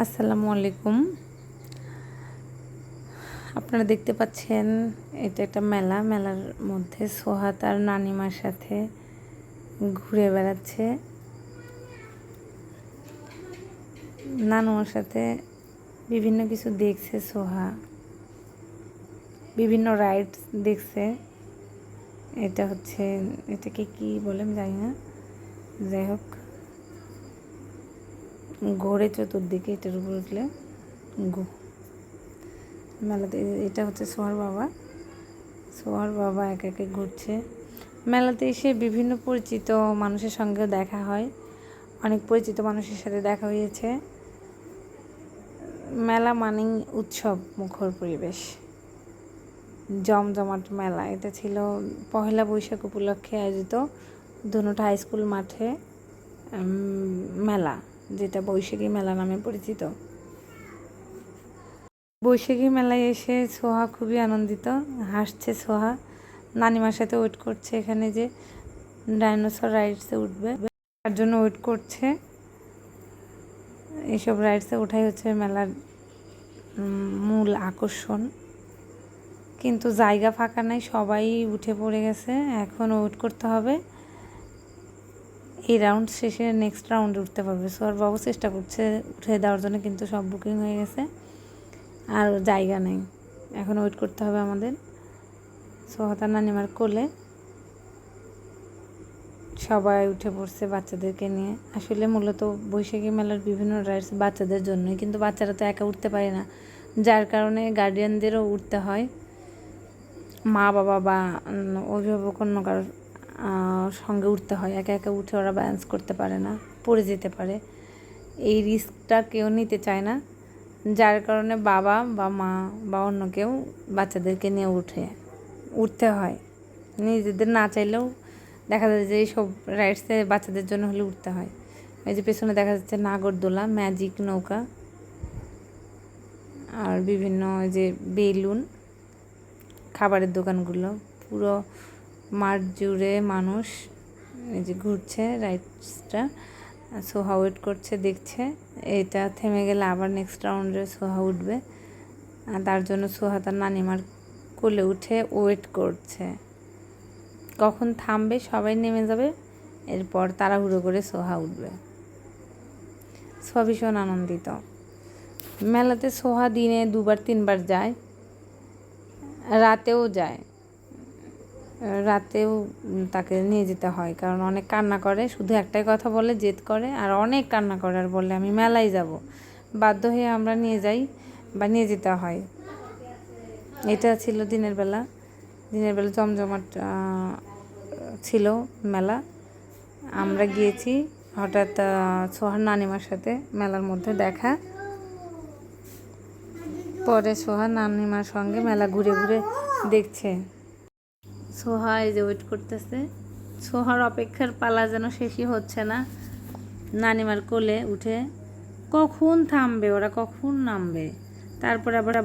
আসসালামু আলাইকুম। আপনারা দেখতে পাচ্ছেন এটা একটা মেলার মধ্যে সোহা তার নানিমার সাথে ঘুরে বেড়াচ্ছে। নানুমার সাথে বিভিন্ন কিছু দেখছে সোহা, বিভিন্ন রাইডস দেখছে। এটাকে কি বলে আমি জানি না, যাই হোক ঘোরে চতুর্দিকে। এটার উপর উঠলে মেলাতে এটা হচ্ছে সোহার বাবা একে একে ঘুরছে। মেলাতে এসে বিভিন্ন পরিচিত মানুষের সঙ্গেও দেখা হয়, অনেক পরিচিত মানুষের সাথে দেখা হয়েছে। মেলা মানেই উৎসব মুখর পরিবেশ, জমজমাট মেলা। এটা ছিল পহেলা বৈশাখ উপলক্ষে আয়োজিত ধনুটা হাই স্কুল মাঠে মেলা, যেটা বৈশাখী মেলা নামে পরিচিত। বৈশাখী মেলায় এসে সোহা খুবই আনন্দিত, হাসছে সোহা। নানিমার সাথে ওয়েট করছে এখানে যে ডাইনোসর রাইডসে উঠবে, তার জন্য ওয়েট করছে। এইসব রাইডসে ওঠাই হচ্ছে মেলার মূল আকর্ষণ, কিন্তু জায়গা ফাঁকা নাই, সবাই উঠে পড়ে গেছে। এখন ওয়েট করতে হবে, এই রাউন্ড শেষে নেক্সট রাউন্ডে উঠতে পারবে। সোহার বাবু চেষ্টা করছে উঠে দেওয়ার জন্য, কিন্তু সব বুকিং হয়ে গেছে, আর জায়গা নেই। এখন ওয়েট করতে হবে আমাদের। সোহা তার নানিমার কোলে, সবাই উঠে পড়ছে বাচ্চাদেরকে নিয়ে। আসলে মূলত বৈশাখী মেলার বিভিন্ন রাইডস বাচ্চাদের জন্যই, কিন্তু বাচ্চারা তো একা উঠতে পারে না, যার কারণে গার্ডিয়ানদেরও উঠতে হয়। মা বাবা বা অভিভাবক অন্য কারোর সঙ্গে উঠতে হয়, একা একা উঠে ওরা ব্যালেন্স করতে পারে না, পড়ে যেতে পারে। এই রিস্কটা কেউ নিতে চায় না, যার কারণে বাবা বা মা বা অন্য কেউ বাচ্চাদেরকে নিয়ে উঠতে হয়। নিজেদের না চাইলেও দেখা যায় যে এইসব রাইডসে বাচ্চাদের জন্য হলে উঠতে হয়। এই যে পেছনে দেখা যাচ্ছে নাগরদোলা, ম্যাজিক নৌকা, আর বিভিন্ন যে বেলুন, খাবারের দোকানগুলো, পুরো মাঠ জুড়ে মানুষ এই যে ঘুরছে রাইডসটা। সোহা ওয়েট করছে, দেখছে এটা থেমে গেলে আবার নেক্সট রাউন্ডে সোহা উঠবে, আর তার জন্য সোহা তার নানিমার কোলে উঠে ওয়েট করছে কখন থামবে, সবাই নেমে যাবে, এরপর তাড়াহুড়ো করে সোহা উঠবে। সোহা ভীষণ আনন্দিত। মেলাতে সোহা দিনে 2-3 বার যায়, রাতেও যায়। রাতেও তাকে নিয়ে যেতে হয়, কারণ অনেক কান্না করে, শুধু একটাই কথা বলে, জেদ করে, আর অনেক কান্না করে, আর বলে আমি মেলায় যাব। বাধ্য হয়ে আমরা নিয়ে যাই বা নিয়ে যেতে হয়। এটা ছিল দিনের বেলা জমজমাট ছিল মেলা। আমরা গিয়েছি, হঠাৎ সোহার নানিমার সাথে মেলার মধ্যে দেখা। পরে সোহার নানিমার সঙ্গে মেলা ঘুরে ঘুরে দেখছে। সোহা এই যে ওয়েট করতেছে, সোহার অপেক্ষার পালা যেন শেষই হচ্ছে না। নানিমার কোলে উঠে কখন থামবে ওরা, কখন নামবে, তারপরে আবার